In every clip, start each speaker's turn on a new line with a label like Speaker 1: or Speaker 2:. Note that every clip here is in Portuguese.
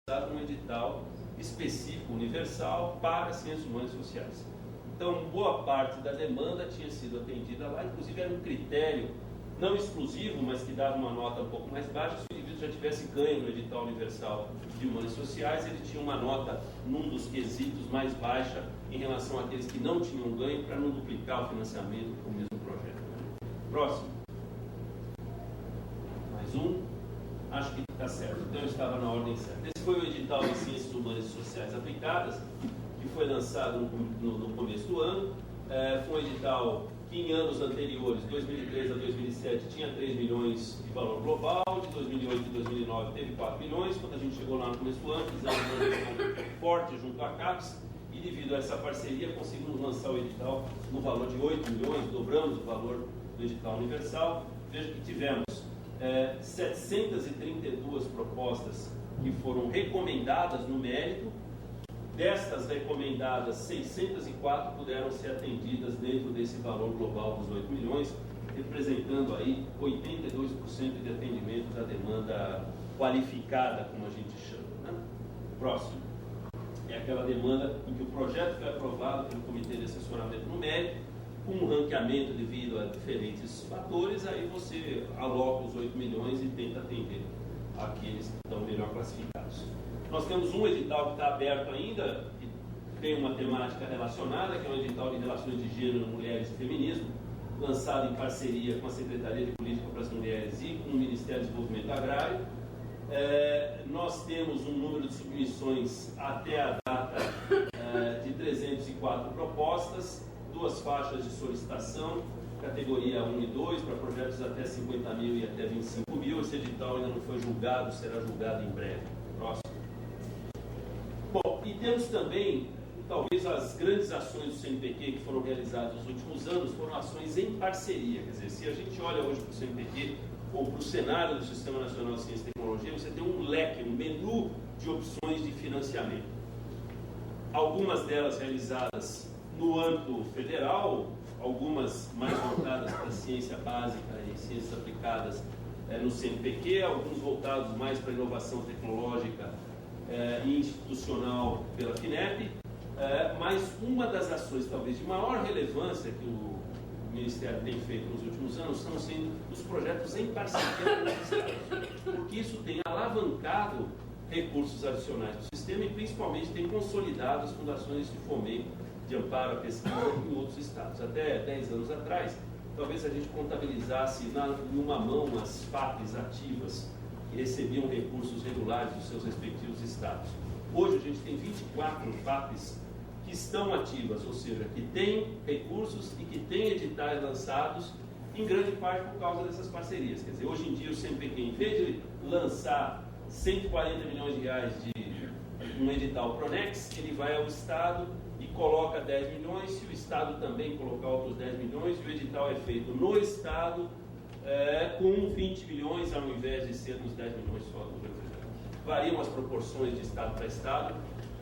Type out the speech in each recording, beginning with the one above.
Speaker 1: lançado um edital específico, universal, para ciências humanas e sociais. Então, boa parte da demanda tinha sido atendida lá, inclusive era um critério não exclusivo, mas que dava uma nota um pouco mais baixa. Se o indivíduo já tivesse ganho no edital universal de humanas e sociais, ele tinha uma nota num dos quesitos mais baixa em relação àqueles que não tinham ganho, para não duplicar o financiamento para o mesmo projeto. Próximo. Mais um. Acho que está certo. Então, eu estava na ordem certa. Esse foi o edital de Ciências Humanas e Sociais Aplicadas, que foi lançado no começo do ano. Foi um edital que em anos anteriores, 2003 a 2007, tinha 3 milhões de valor global, de 2008 e 2009 teve 4 milhões, quando a gente chegou lá no começo do ano, fizemos uma gestão forte junto à CAPES, e devido a essa parceria conseguimos lançar o edital no valor de 8 milhões, dobramos o valor do edital universal. Veja que tivemos 732 propostas que foram recomendadas no mérito. Destas recomendadas, 604 puderam ser atendidas dentro desse valor global dos 8 milhões, representando aí 82% de atendimento da demanda qualificada, como a gente chama, né? Próximo. É aquela demanda em que o projeto foi aprovado pelo Comitê de Assessoramento Numérico, com um ranqueamento devido a diferentes fatores, aí você aloca os 8 milhões e tenta atender aqueles que estão melhor classificados. Nós temos um edital que está aberto ainda, que tem uma temática relacionada, que é o edital de Relações de Gênero, Mulheres e Feminismo, lançado em parceria com a Secretaria de Política para as Mulheres e com o Ministério do Desenvolvimento Agrário. Nós temos um número de submissões até a data de 304 propostas, 2 faixas de solicitação, categoria 1 e 2, para projetos até 50 mil e até 25 mil. Esse edital ainda não foi julgado, será julgado em breve. Próximo. Bom, e temos também, talvez as grandes ações do CNPq que foram realizadas nos últimos anos, foram ações em parceria. Quer dizer, se a gente olha hoje para o CNPq ou para o cenário do Sistema Nacional de Ciência e Tecnologia, você tem um leque, um menu de opções de financiamento. Algumas delas realizadas no âmbito federal, algumas mais voltadas para a ciência básica e ciências aplicadas no CNPq, alguns voltados mais para a inovação tecnológica e institucional pela FINEP, mas uma das ações talvez de maior relevância que o Ministério tem feito nos últimos anos estão sendo os projetos em parceria com os estados, porque isso tem alavancado recursos adicionais do sistema e principalmente tem consolidado as fundações de fomento, de amparo à pesquisa em outros estados. Até 10 anos atrás, talvez a gente contabilizasse em uma mão as FAPs ativas que recebiam recursos regulares dos seus respectivos estados. Hoje a gente tem 24 FAPs que estão ativas, ou seja, que têm recursos e que têm editais lançados, em grande parte por causa dessas parcerias. Quer dizer, hoje em dia o CNPq, em vez de lançar 140 milhões de reais de um edital Pronex, ele vai ao Estado e coloca 10 milhões, se o Estado também colocar outros 10 milhões, e o edital é feito no Estado com 20 milhões, ao invés de ser nos 10 milhões só do governo federal. Variam as proporções de Estado para Estado,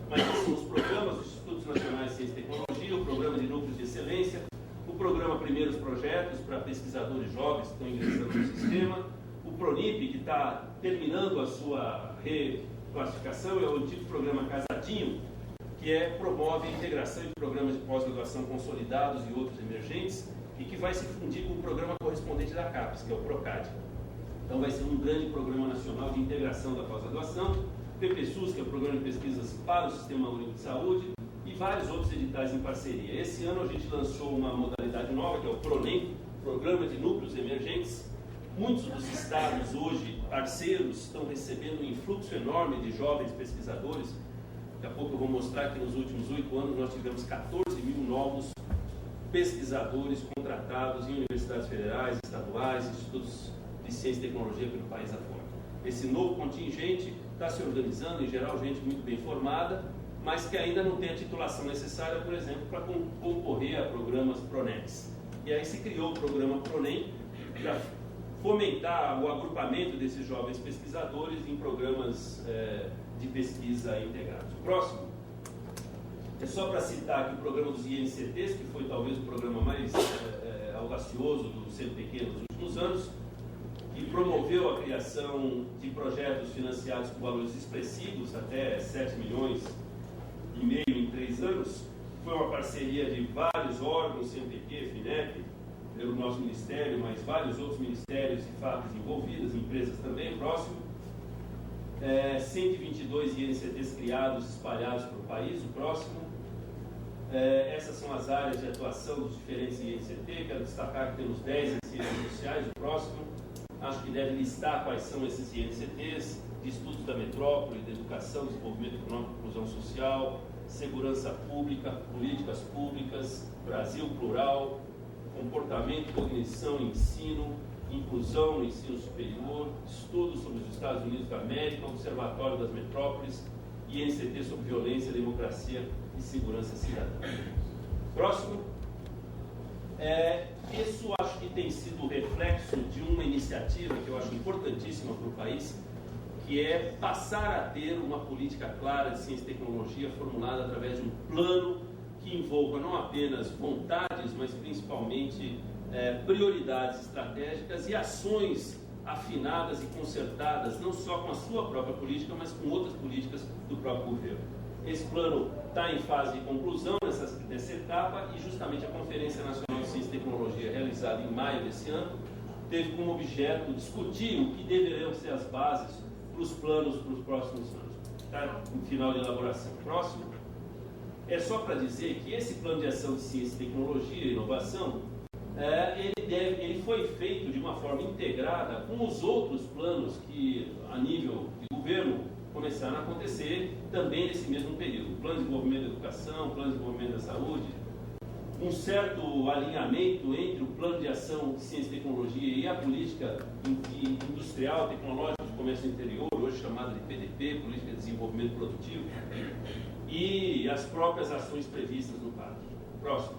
Speaker 1: mas são os programas dos Institutos Nacionais de Ciência e Tecnologia, o programa de núcleos de excelência, o programa Primeiros Projetos para pesquisadores jovens que estão ingressando no sistema, o PRONIP, que está terminando a sua reclassificação, é o antigo programa Casadinho, que promove a integração de programas de pós-graduação consolidados e outros emergentes, e que vai se fundir com o programa correspondente da CAPES, que é o PROCAD. Então vai ser um grande programa nacional de integração da pós-graduação, PPSUS, que é o Programa de Pesquisas para o Sistema Único de Saúde, e vários outros editais em parceria. Esse ano a gente lançou uma modalidade nova, que é o PRONEM, Programa de Núcleos Emergentes. Muitos dos estados hoje, parceiros, estão recebendo um influxo enorme de jovens pesquisadores. Daqui a pouco eu vou mostrar que nos últimos 8 anos nós tivemos 14 mil novos pesquisadores contratados em universidades federais, estaduais, institutos de ciência e tecnologia pelo país afora. Esse novo contingente está se organizando, em geral, gente muito bem formada, mas que ainda não tem a titulação necessária, por exemplo, para concorrer a programas Pronex. E aí se criou o programa PRONEM para fomentar o agrupamento desses jovens pesquisadores em programas de pesquisa integrados. O próximo é só para citar aqui o programa dos INCTs, que foi talvez o programa mais audacioso do CNPq nos últimos anos, e promoveu a criação de projetos financiados com valores expressivos, até 7,5 milhões em 3 anos. Foi uma parceria de vários órgãos, CNPq, FINEP, pelo nosso ministério, mas vários outros ministérios e fábricas envolvidas, empresas também, próximo. 122 INCTs criados, espalhados pelo país, o próximo. Essas são as áreas de atuação dos diferentes INCT. Quero destacar que temos 10 em ciências sociais, o próximo. Acho que deve listar quais são esses INCTs: de estudos da metrópole, de educação, desenvolvimento econômico, inclusão social, segurança pública, políticas públicas, Brasil plural, comportamento, cognição, ensino, inclusão no ensino superior, estudos sobre os Estados Unidos da América, Observatório das Metrópoles, INCT sobre violência, democracia e segurança cidadã. Próximo. Isso acho que tem sido o reflexo de uma iniciativa que eu acho importantíssima para o país, que é passar a ter uma política clara de ciência e tecnologia formulada através de um plano que envolva não apenas vontades, mas principalmente prioridades estratégicas e ações afinadas e concertadas, não só com a sua própria política, mas com outras políticas do próprio governo. Esse plano está em fase de conclusão nessa etapa, e justamente a Conferência Nacional de Ciência e Tecnologia, realizada em maio desse ano, teve como objeto discutir o que deveriam ser as bases para os planos para os próximos anos. Está em final de elaboração. Próximo. É só para dizer que esse plano de ação de ciência e tecnologia e inovação, ele foi feito de uma forma integrada com os outros planos que, a nível de governo, começaram a acontecer também nesse mesmo período. Plano de desenvolvimento da educação, plano de desenvolvimento da saúde, um certo alinhamento entre o plano de ação de ciência e tecnologia e a política industrial, tecnológica de comércio interior, hoje chamada de PDP, Política de Desenvolvimento Produtivo, e as próprias ações previstas no PAC. Próximo.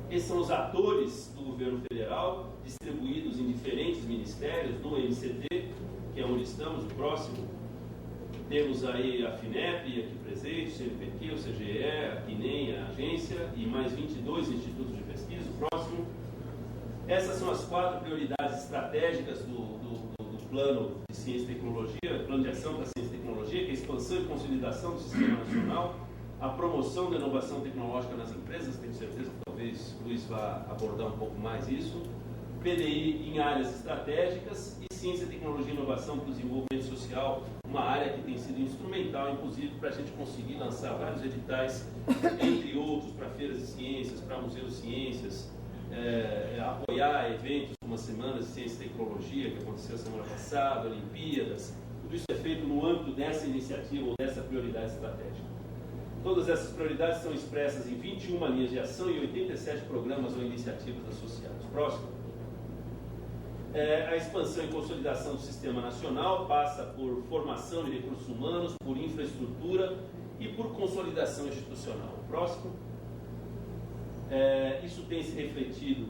Speaker 1: Esses são os atores do governo federal, distribuídos em diferentes ministérios, no MCT, que é onde estamos. O próximo. Temos aí a FINEP, aqui presente, o CNPq, o CGE, a CNEM, a agência, e mais 22 institutos de pesquisa. O próximo. Essas são as 4 prioridades estratégicas do plano de ciência e tecnologia, plano de ação para ciência e tecnologia, que é a expansão e consolidação do sistema nacional, a promoção da inovação tecnológica nas empresas, tenho certeza que talvez o Luiz vá abordar um pouco mais isso, PDI em áreas estratégicas e ciência, tecnologia e inovação para o desenvolvimento social, uma área que tem sido instrumental, inclusive, para a gente conseguir lançar vários editais, entre outros, para feiras de ciências, para museus de ciências, apoiar eventos como a Semana de Ciência e Tecnologia, que aconteceu a semana passada, Olimpíadas. Tudo isso é feito no âmbito dessa iniciativa ou dessa prioridade estratégica. Todas essas prioridades são expressas em 21 linhas de ação e 87 programas ou iniciativas associados. Próximo. A expansão e consolidação do sistema nacional passa por formação de recursos humanos, por infraestrutura e por consolidação institucional. Próximo. Isso tem se refletido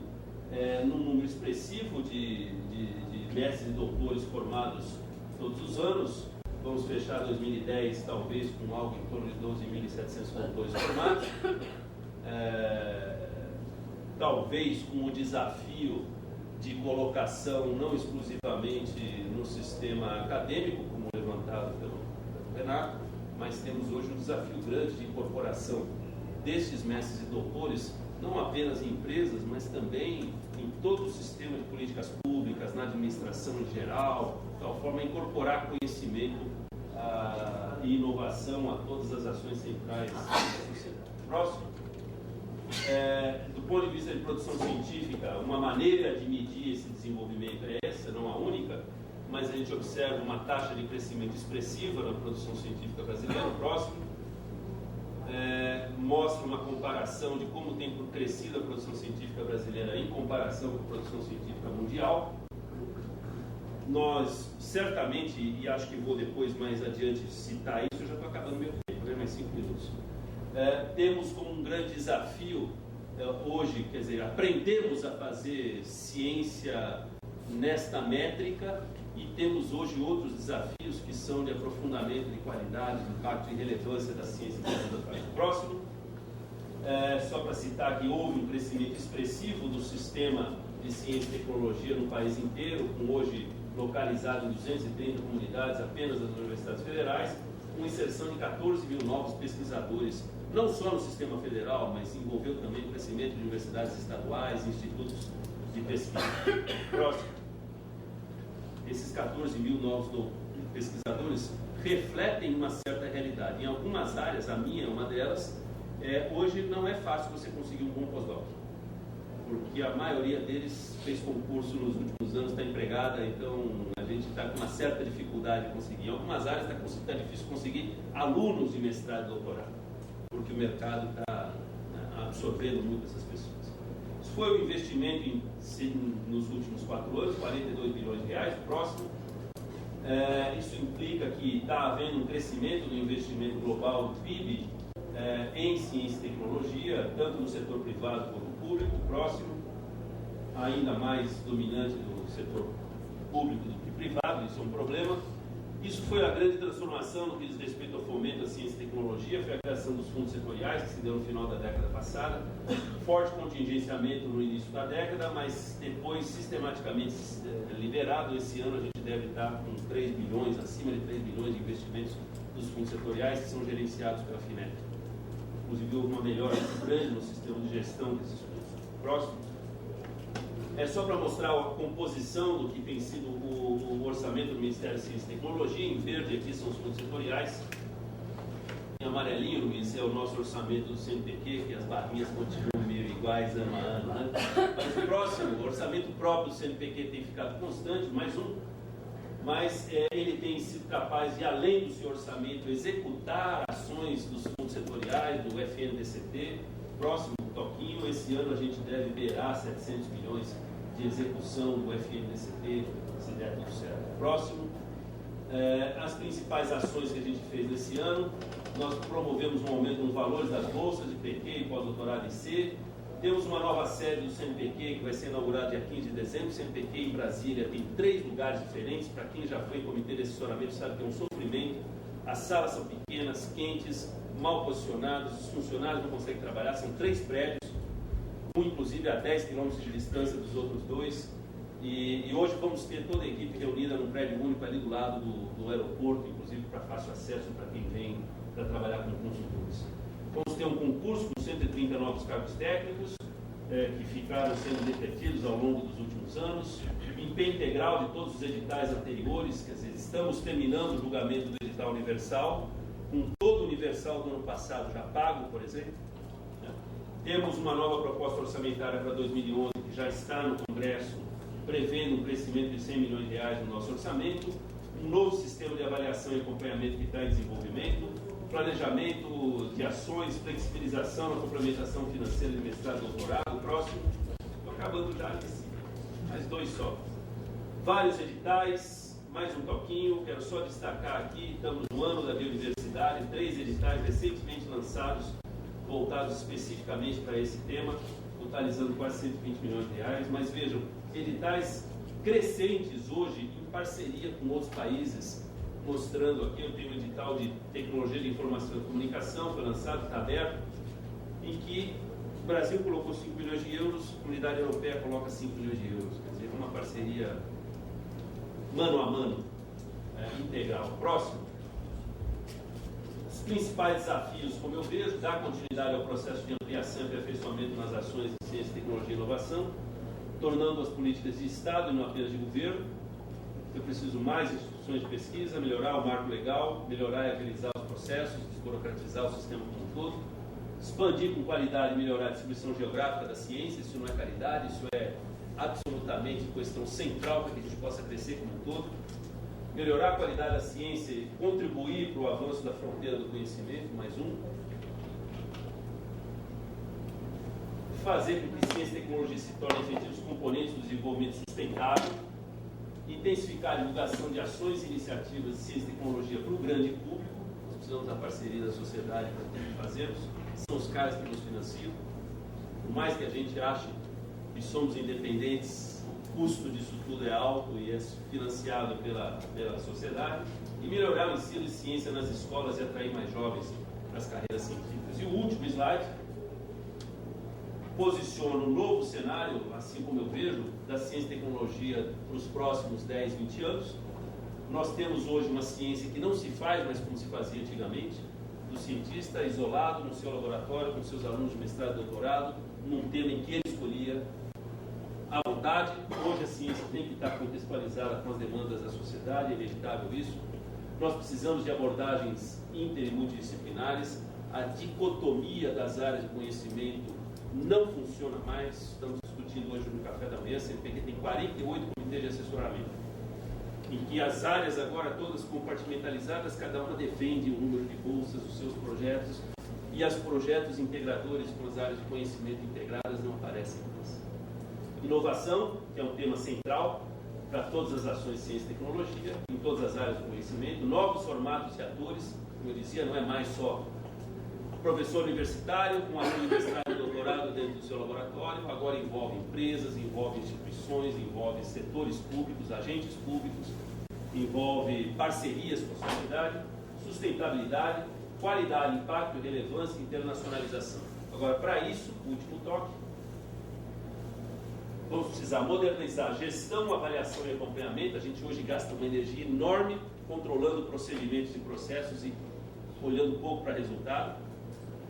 Speaker 1: num número expressivo de mestres e doutores formados todos os anos. Vamos fechar 2010 talvez com algo em torno de 12.700 doutores formados, talvez com o desafio de colocação não exclusivamente no sistema acadêmico, como levantado pelo Renato, mas temos hoje um desafio grande de incorporação destes mestres e doutores, não apenas em empresas, mas também em todo o sistema de políticas públicas, na administração em geral, de tal forma a incorporar conhecimento e inovação a todas as ações centrais da sociedade. Próximo. Do ponto de vista de produção científica, uma maneira de medir esse desenvolvimento é essa, não a única, mas a gente observa uma taxa de crescimento expressiva na produção científica brasileira. Próximo. Mostra uma comparação de como tem crescido a produção científica brasileira em comparação com a produção científica mundial. Nós, certamente, e acho que vou depois mais adiante citar isso, eu já estou acabando meu tempo, mais 5 minutos. Temos como um grande desafio hoje, quer dizer, aprendemos a fazer ciência nesta métrica e temos hoje outros desafios que são de aprofundamento de qualidade, de impacto e relevância da ciência no país. Próximo. Só para citar que houve um crescimento expressivo do sistema de ciência e tecnologia no país inteiro, com hoje localizado em 230 comunidades apenas das universidades federais, com inserção de 14 mil novos pesquisadores, não só no sistema federal, mas envolveu também o crescimento de universidades estaduais, institutos de pesquisa. Próximo. Esses 14 mil novos pesquisadores refletem uma certa realidade. Em algumas áreas, a minha é uma delas, hoje não é fácil você conseguir um bom pós-doc, porque a maioria deles fez concurso nos últimos anos, está empregada, então a gente está com uma certa dificuldade de conseguir. Em algumas áreas está difícil conseguir alunos de mestrado e doutorado, porque o mercado está absorvendo muito essas pessoas. Isso foi o investimento nos últimos 4 anos, 42 bilhões de reais, próximo. Isso implica que está havendo um crescimento do investimento global do PIB em ciência e tecnologia, tanto no setor privado quanto no público. Próximo, ainda mais dominante do setor público do que privado, isso é um problema. Isso foi a grande transformação no que diz respeito ao fomento da ciência e tecnologia, foi a criação dos fundos setoriais, que se deu no final da década passada, forte contingenciamento no início da década, mas depois sistematicamente liberado. Esse ano a gente deve estar com 3 bilhões, acima de 3 bilhões de investimentos dos fundos setoriais, que são gerenciados pela FINEP. Inclusive houve uma melhora muito grande no sistema de gestão desses fundos. Próximo. É só para mostrar a composição do que tem sido o orçamento do Ministério da Ciência e Tecnologia. Em verde aqui são os fundos setoriais. Em amarelinho, Luiz, é o nosso orçamento do CNPq, que as barrinhas continuam meio iguais ano a ano, né? Mas o próximo, o orçamento próprio do CNPq tem ficado constante, mais um. Mas ele tem sido capaz de, além do seu orçamento, executar ações dos fundos setoriais, do FNDCT. Próximo, toquinho, esse ano a gente deve beirar 700 milhões de execução do FNDCT, se der tudo certo. Próximo, as principais ações que a gente fez nesse ano: nós promovemos um aumento nos valores das bolsas de PQ e pós-doutorado em C. Temos uma nova sede do CNPq que vai ser inaugurada dia 15 de dezembro. O CNPq em Brasília tem 3 lugares diferentes. Para quem já foi em comitê de assessoramento sabe que é um sofrimento. As salas são pequenas, quentes, mal posicionados, os funcionários não conseguem trabalhar. São 3 prédios, um inclusive a 10 quilômetros de distância dos outros 2. E hoje vamos ter toda a equipe reunida num prédio único ali do lado do aeroporto, inclusive para fácil acesso para quem vem para trabalhar com consultores. Vamos ter um concurso com 130 novos cargos técnicos que ficaram sendo repetidos ao longo dos últimos anos, empenho integral de todos os editais anteriores, quer dizer, estamos terminando o julgamento do edital universal, com todo o universal do ano passado já pago, por exemplo. Temos uma nova proposta orçamentária para 2011 que já está no Congresso, prevendo um crescimento de 100 milhões de reais no nosso orçamento, um novo sistema de avaliação e acompanhamento que está em desenvolvimento, planejamento de ações, flexibilização na complementação financeira de mestrado e doutorado. Próximo, estou acabando já nesse, mais 2 só. Vários editais, mais um toquinho, quero só destacar aqui, estamos no ano da biodiversidade, 3 editais recentemente lançados, voltados especificamente para esse tema, totalizando quase 120 milhões de reais, mas vejam, editais crescentes hoje em parceria com outros países, mostrando aqui, eu tenho um edital de tecnologia de informação e comunicação, foi lançado, está aberto, em que o Brasil colocou 5 milhões de euros, a Comunidade Europeia coloca 5 milhões de euros, quer dizer, uma parceria mano a mano, integral. Próximo. Os principais desafios, como eu vejo, dar continuidade ao processo de ampliação e aperfeiçoamento nas ações de ciência, tecnologia e inovação, tornando as políticas de Estado e não apenas de governo. Eu preciso mais instituições de pesquisa, melhorar o marco legal, melhorar e agilizar os processos, desburocratizar o sistema como um todo, expandir com qualidade e melhorar a distribuição geográfica da ciência. Isso não é caridade, isso é absolutamente questão central para que a gente possa crescer como um todo. Melhorar a qualidade da ciência e contribuir para o avanço da fronteira do conhecimento, mais um. Fazer com que ciência e tecnologia se tornem efetivos componentes do desenvolvimento sustentável. Intensificar a divulgação de ações e iniciativas de ciência e tecnologia para o grande público. Nós precisamos da parceria da sociedade para tudo que fazemos. São os caras que nos financiam. Por mais que a gente ache que somos independentes, o custo disso tudo é alto e é financiado pela sociedade. E melhorar o ensino de ciência nas escolas e atrair mais jovens para as carreiras científicas. E o último slide. posiciona um novo cenário, assim como eu vejo, da ciência e tecnologia para os próximos 10, 20 anos. Nós temos hoje uma ciência que não se faz mais como se fazia antigamente, do cientista isolado no seu laboratório, com seus alunos de mestrado e doutorado, num tema em que ele escolhia à vontade. Hoje a ciência tem que estar contextualizada com as demandas da sociedade, é inevitável isso. Nós precisamos de abordagens inter e multidisciplinares. A dicotomia das áreas de conhecimento não funciona mais. Estamos discutindo hoje no café da manhã, a CNPq tem 48 comitês de assessoramento, em que as áreas agora todas compartimentalizadas, cada uma defende um número de bolsas, os seus projetos, e os projetos integradores com as áreas de conhecimento integradas não aparecem mais. Inovação, que é um tema central para todas as ações de ciência e tecnologia, em todas as áreas do conhecimento, novos formatos de atores, como eu dizia, não é mais só professor universitário, com aluno universitário e doutorado dentro do seu laboratório, agora envolve empresas, envolve instituições, envolve setores públicos, agentes públicos, envolve parcerias com a sociedade, sustentabilidade, qualidade, impacto, relevância e internacionalização. Agora, para isso, o último toque, vamos precisar modernizar a gestão, avaliação e acompanhamento. A gente hoje gasta uma energia enorme controlando procedimentos e processos e olhando um pouco para resultado.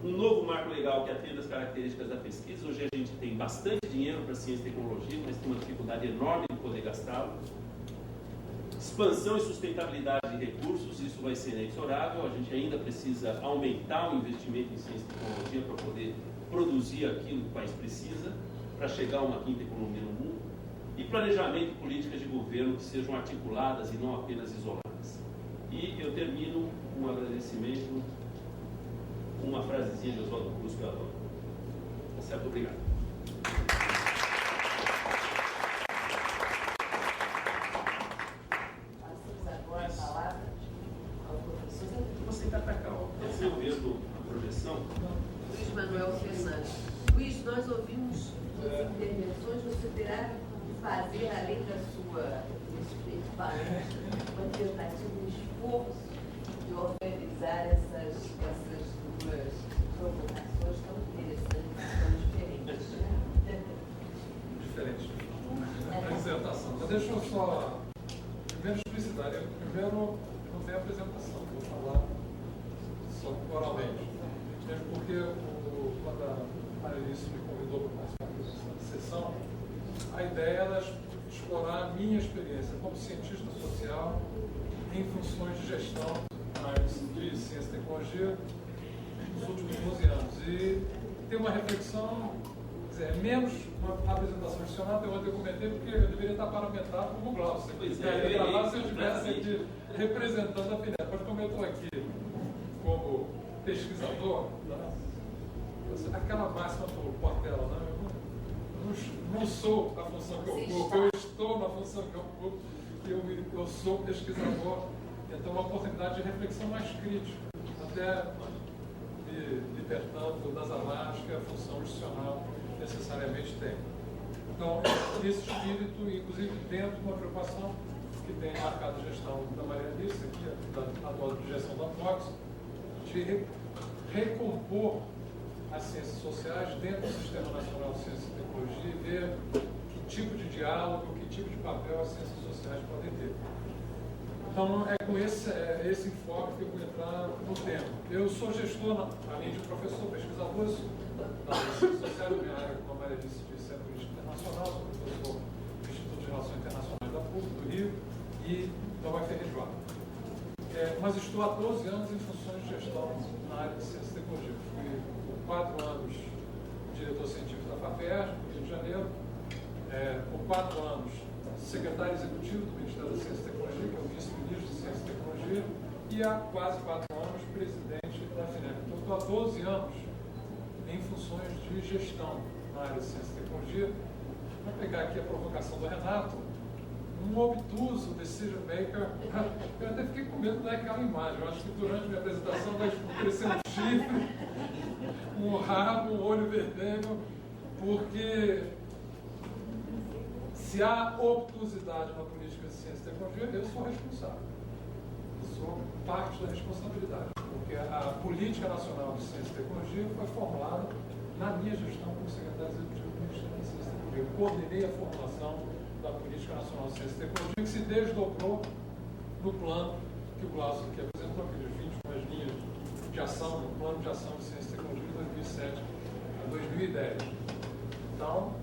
Speaker 1: Um novo marco legal que atenda as características da pesquisa. Hoje a gente tem bastante dinheiro para ciência e tecnologia, mas tem uma dificuldade enorme de poder gastá-lo. Expansão e sustentabilidade de recursos, isso vai ser inexorável. A gente ainda precisa aumentar o investimento em ciência e tecnologia para poder produzir aquilo que o país precisa, para chegar a uma quinta economia no mundo. E planejamento e políticas de governo que sejam articuladas e não apenas isoladas. E eu termino com um agradecimento, uma frasezinha de Oswaldo Cruz que eu adoro. Tá certo? Obrigado.
Speaker 2: Passamos agora a palavra ao professor.
Speaker 1: Você está para cá, ó. Esse é o mesmo a projeção.
Speaker 2: Luiz Manuel Fernandes. Luiz, nós ouvimos as intervenções, você terá que fazer, além da sua uma tentativa, um esforço de organizar essas duas provocações tão interessantes, tão diferentes.
Speaker 3: Diferente. Apresentação. Mas deixa eu só primeiro explicitar. Primeiro, não tem apresentação, vou falar só oralmente. Mesmo porque quando a Marilice me convidou para participar dessa sessão, a ideia era explorar a minha experiência como cientista social em funções de gestão na área de ciência e tecnologia nos últimos 12 anos. E ter uma reflexão, quer dizer, menos uma apresentação adicional, eu comentei porque eu deveria estar paramentado como Glaucio. Se eu estivesse aqui representando a FINEP. Mas como eu estou aqui como pesquisador, né, aquela máxima do Portela, né? Eu não sou a função que eu ocupo, eu estou na função que eu ocupo, eu sou pesquisador, então uma oportunidade de reflexão mais crítica, até me libertando das amarras que a função institucional necessariamente tem. Então, nesse espírito, inclusive dentro de uma preocupação que tem marcado a gestão da Maria Alice, aqui, da atual direção da Fox, de recompor as ciências sociais dentro do Sistema Nacional de Ciência e Tecnologia e ver que tipo de diálogo, que tipo de papel as ciências sociais podem ter. Então, é com esse enfoque que eu vou entrar no tema. Eu sou gestor, além de professor, pesquisador da ciência social, minha área, como a Maria disse, de Centro Político Internacional, sou professor do Instituto de Relações Internacionais da PUC, do Rio, e da UFRJ. Mas estou há 12 anos em funções de gestão na área de ciência e tecnologia. Fui 4 anos diretor científico da FAPERJ, no Rio de Janeiro, por 4 anos secretário executivo do Ministério da Ciência e Tecnologia, que é o vice-ministro de Ciência e Tecnologia, e há quase 4 anos presidente da FINEP. Então, estou há 12 anos em funções de gestão na área de Ciência e Tecnologia. Vou pegar aqui a provocação do Renato, um obtuso decision maker. Eu até fiquei com medo daquela imagem. Eu acho que durante a minha apresentação vai crescer um chifre, um rabo, um olho vermelho, porque se há obtusidade na política de ciência e tecnologia, eu sou responsável. Eu sou parte da responsabilidade, porque a Política Nacional de Ciência e Tecnologia foi formulada na minha gestão como secretário executivo do Ministério da Ciência e Tecnologia. Eu coordenei a formação da Política Nacional de Ciência e Tecnologia, que se desdobrou no plano que o Glaucio aqui apresentou, aqueles 22 linhas de ação, no plano de ação de Ciência e Tecnologia de 2007 a 2010. Então,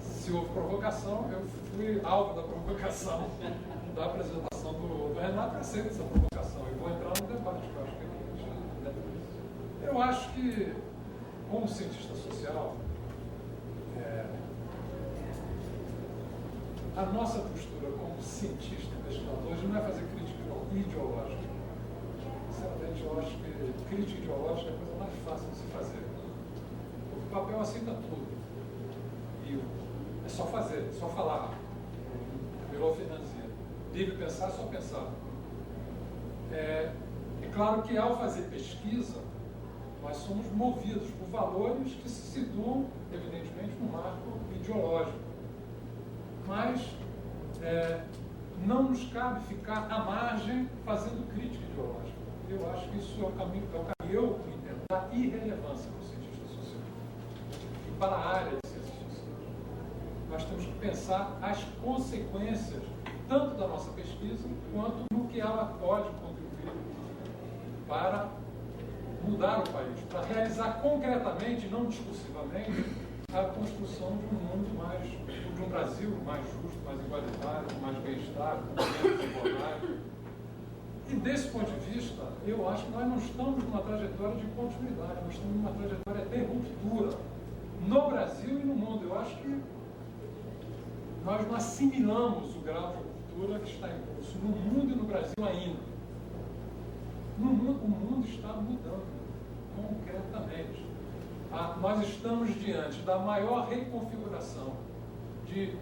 Speaker 3: se houve provocação, eu fui alvo da provocação da apresentação do Renato, e aceito essa provocação. E vou entrar no debate, que eu acho que é importante. Eu acho que, como cientista social, a nossa postura como cientista e pesquisador hoje não é fazer crítica ideológica. Sinceramente, eu acho que crítica ideológica é a coisa mais fácil de se fazer. O papel aceita tudo. E é só fazer, só falar. Virou financeiro. Livre pensar é só pensar. É claro que ao fazer pesquisa, nós somos movidos por valores que se situam, evidentemente, no marco ideológico. Mas não nos cabe ficar à margem fazendo crítica ideológica. Eu acho que isso é o caminho que eu entendo, da irrelevância para o cientista social e para a área de ciências sociais. Nós temos que pensar as consequências, tanto da nossa pesquisa, quanto no que ela pode contribuir para mudar o país, para realizar concretamente, não discursivamente, a construção de um mundo de um Brasil mais justo, mais igualitário, com mais bem-estar, com menos desigualdade. E desse ponto de vista, eu acho que nós não estamos numa trajetória de continuidade, nós estamos numa trajetória de ruptura no Brasil e no mundo. Eu acho que nós não assimilamos o grau de ruptura que está em curso no mundo e no Brasil ainda. No mundo, o mundo está mudando concretamente. Nós estamos diante da maior reconfiguração de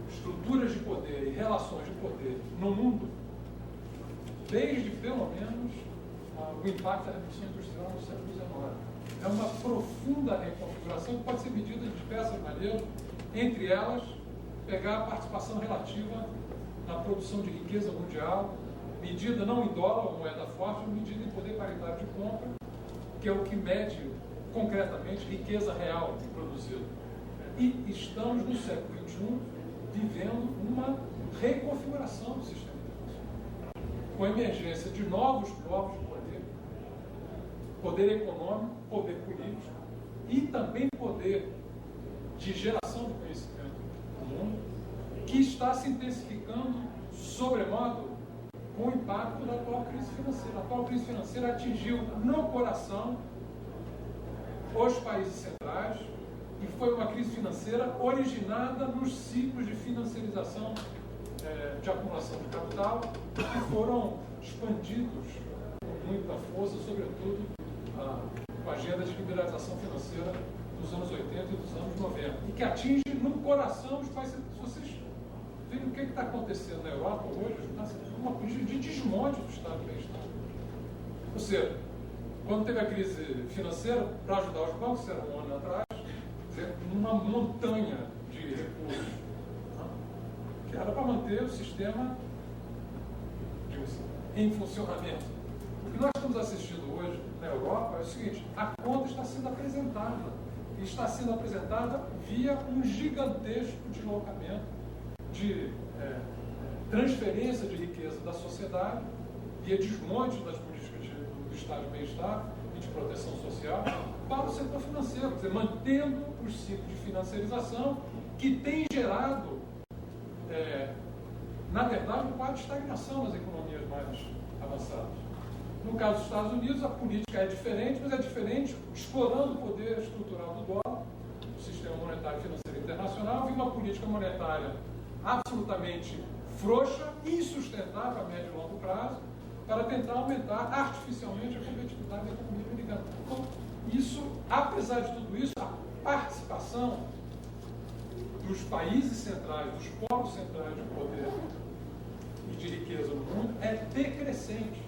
Speaker 3: estruturas de poder e relações de poder no mundo, desde, pelo menos, o impacto da Revolução Industrial no século XIX. É uma profunda reconfiguração que pode ser medida de diversas maneiras, entre elas, pegar a participação relativa na produção de riqueza mundial, medida não em dólar ou moeda forte, mas medida em poder paritário de compra, que é o que mede concretamente riqueza real produzida. E estamos no século XXI vivendo uma reconfiguração do sistema internacional, com a emergência de novos blocos de poder, poder econômico, poder político e também poder de geração de conhecimento no mundo, que está se intensificando sobremodo com o impacto da atual crise financeira. A atual crise financeira atingiu no coração os países centrais e foi uma crise financeira originada nos ciclos de financiarização de acumulação de capital que foram expandidos com muita força, sobretudo com a agenda de liberalização financeira dos anos 80 e dos anos 90, e que atinge no coração os países. Se vocês veem o que está acontecendo na Europa hoje, está uma política de desmonte do Estado de bem-estar. Ou seja, quando teve a crise financeira, para ajudar os bancos, isso era um ano atrás, uma montanha de recursos, que era para manter o sistema em funcionamento. O que nós estamos assistindo hoje na Europa é o seguinte: a conta está sendo apresentada, e está sendo apresentada via um gigantesco deslocamento de transferência de riqueza da sociedade, via desmonte das políticas do Estado de bem-estar e de proteção social para o setor financeiro, quer dizer, mantendo os ciclos de financiarização que tem gerado, na verdade, um quadro de estagnação nas economias mais avançadas. No caso dos Estados Unidos, a política é diferente, mas é diferente explorando o poder estrutural do dólar, do sistema monetário e financeiro internacional, e uma política monetária absolutamente frouxa, insustentável a médio e longo prazo, para tentar aumentar artificialmente a competitividade da economia americana. Então, isso, apesar de tudo isso, a participação dos países centrais, dos polos centrais de poder e de riqueza no mundo é decrescente.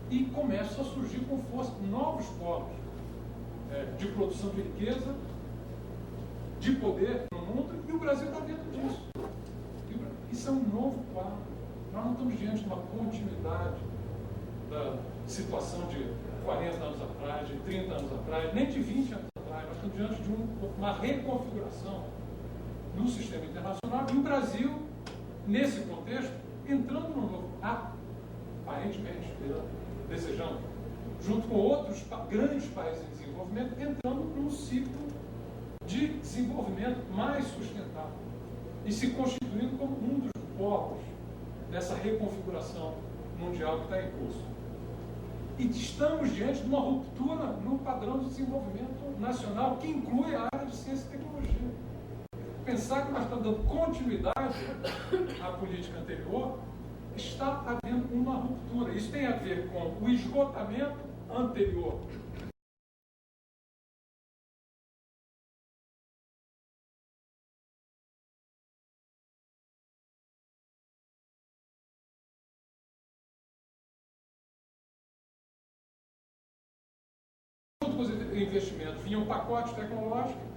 Speaker 3: E começam a surgir com força novos polos de produção de riqueza, de poder no mundo, e o Brasil está dentro disso. Isso é um novo quadro. Nós não estamos diante de uma continuidade da situação de 40 anos atrás, de 30 anos atrás, nem de 20 anos atrás. Nós estamos diante de uma reconfiguração no sistema internacional e o Brasil, nesse contexto, entrando no novo, aparentemente, desejando, junto com outros grandes países em desenvolvimento, entrando num ciclo de desenvolvimento mais sustentável e se constituindo como um dos polos dessa reconfiguração mundial que está em curso. E estamos diante de uma ruptura no padrão de desenvolvimento nacional que inclui a área de ciência e tecnologia. Pensar que nós estamos dando continuidade à política anterior, está havendo uma ruptura. Isso tem a ver com o esgotamento anterior os investimentos vinham pacotes tecnológicos